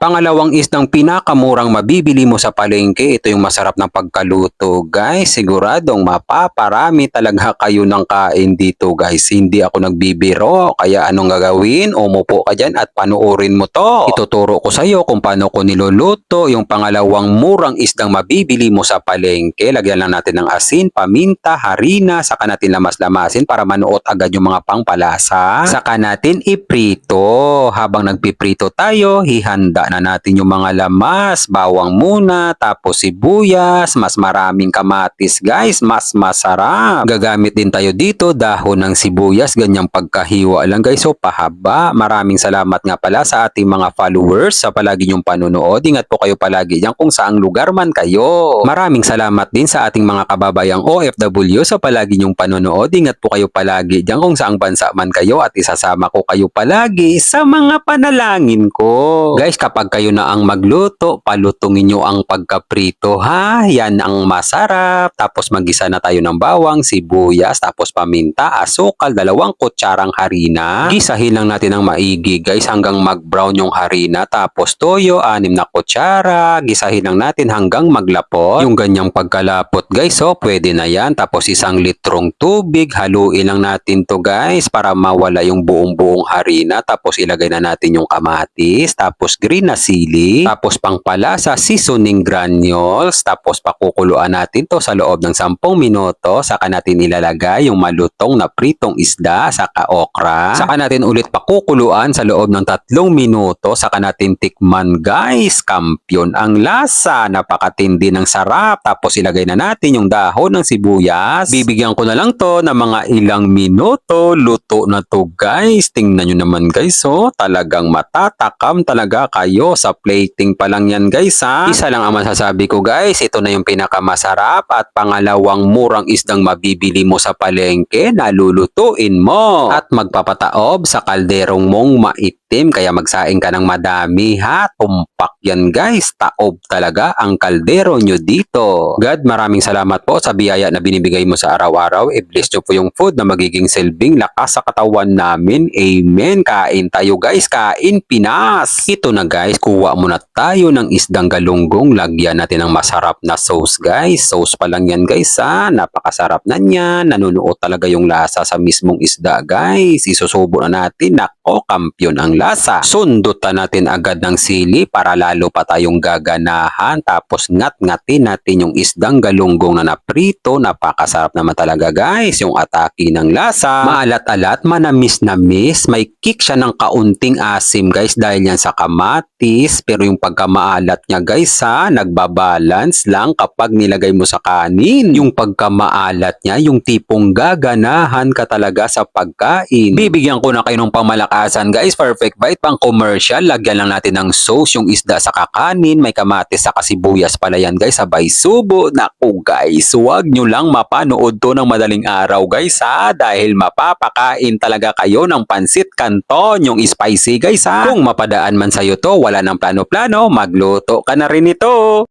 Pangalawang isdang pinakamurang mabibili mo sa palengke, ito yung masarap na pagkaluto guys. Siguradong mapaparami talaga kayo ng kain dito guys. Hindi ako nagbibiro, kaya anong gagawin? Umupo ka dyan at panuorin mo to. Ituturo ko sa iyo kung paano ko niluluto yung pangalawang murang isdang mabibili mo sa palengke. Lagyan lang natin ng asin, paminta, harina, saka natin lamas-lamasin para manuot agad yung mga pangpalasa. Saka natin iprito. Habang nagpiprito tayo, hihanda na natin yung mga lamas, bawang muna, tapos sibuyas, mas maraming kamatis guys, mas masarap. Gagamit din tayo dito dahon ng sibuyas, ganyang pagkahiwa lang guys, so pahaba. Maraming salamat nga pala sa ating mga followers sa palagi niyong panonood. Ingat po kayo palagi diyan kung saang lugar man kayo. Maraming salamat din sa ating mga kababayang OFW sa palagi niyong panonood. Ingat po kayo palagi diyan kung saang bansa man kayo at isasama ko kayo palagi sa mga panalangin ko. Guys, kapag kayo na ang magluto, palutungin nyo ang pagkaprito ha. Yan ang masarap. Tapos magisa na tayo ng bawang, sibuyas, tapos paminta, asukal, 2 kutsarang harina. Gisahin lang natin ng maigi guys hanggang mag-brown yung harina. Tapos toyo, 6 na kutsara. Gisahin lang natin hanggang maglapot. Yung ganyang pagkalapot guys, so pwede na yan. Tapos 1 litrong tubig. Haluin lang natin to guys para mawala yung buong harina. Tapos ilagay na natin yung kamatis. Tapos green na sili, tapos pangpalasa, seasoning granules, tapos pakukuluan natin to sa loob ng 10 minuto, saka natin ilalagay yung malutong na pritong isda, saka okra, saka natin ulit pakukuluan sa loob ng 3 minuto, saka natin tikman guys, kampiyon ang lasa, napakatindi ng sarap, tapos ilagay na natin yung dahon ng sibuyas, bibigyan ko na lang to ng mga ilang minuto, luto na to guys, tingnan nyo naman guys, so talagang matatakam talaga kayo sa plating pa lang yan guys ha. Isa lang ang masasabi ko guys, ito na yung pinakamasarap at pangalawang murang isdang mabibili mo sa palengke na lulutuin mo. At magpapataob sa kalderong mong maitim, kaya magsaing ka ng madami ha. Tumpak yan guys, taob talaga ang kaldero nyo dito. God, maraming salamat po sa biyaya na binibigay mo sa araw-araw. I-bless nyo po yung food na magiging silbing lakas sa katawan namin. Amen. Kain tayo guys, kain Pinas. Ito na guys, kuha muna tayo ng isdang galunggong. Lagyan natin ng masarap na sauce guys. Sauce pa lang yan guys ha. Napakasarap na yan. Nanunuot talaga yung lasa sa mismong isda guys. Isusubo na natin. Nako, kampiyon ang lasa. Sundutan natin agad ng sili para lalo pa tayong gaganahan. Tapos ngat-ngatin natin yung isdang galunggong na naprito. Napakasarap naman talaga guys. Yung atake ng lasa. Maalat-alat, manamis-namis. May kick siya ng kaunting asim guys dahil yan sa kamatis. Pero yung pagkamaalat niya guys ha, nagbabalance lang kapag nilagay mo sa kanin. Yung pagkamaalat niya, yung tipong gaganahan ka talaga sa pagkain. Bibigyan ko na kayo ng pamalakasan guys. Perfect bite pang commercial. Lagyan lang natin ng sauce yung isda sa kakanin. May kamatis sa kasibuyas pala yan guys. Sabay subo. Naku guys, huwag nyo lang mapanood to ng madaling araw guys ha. Dahil mapapakain talaga kayo ng pansit canton. Yung spicy guys ha. Kung mapadaan man sa'yo to, wala ng plano-plano, magluto ka na rin ito.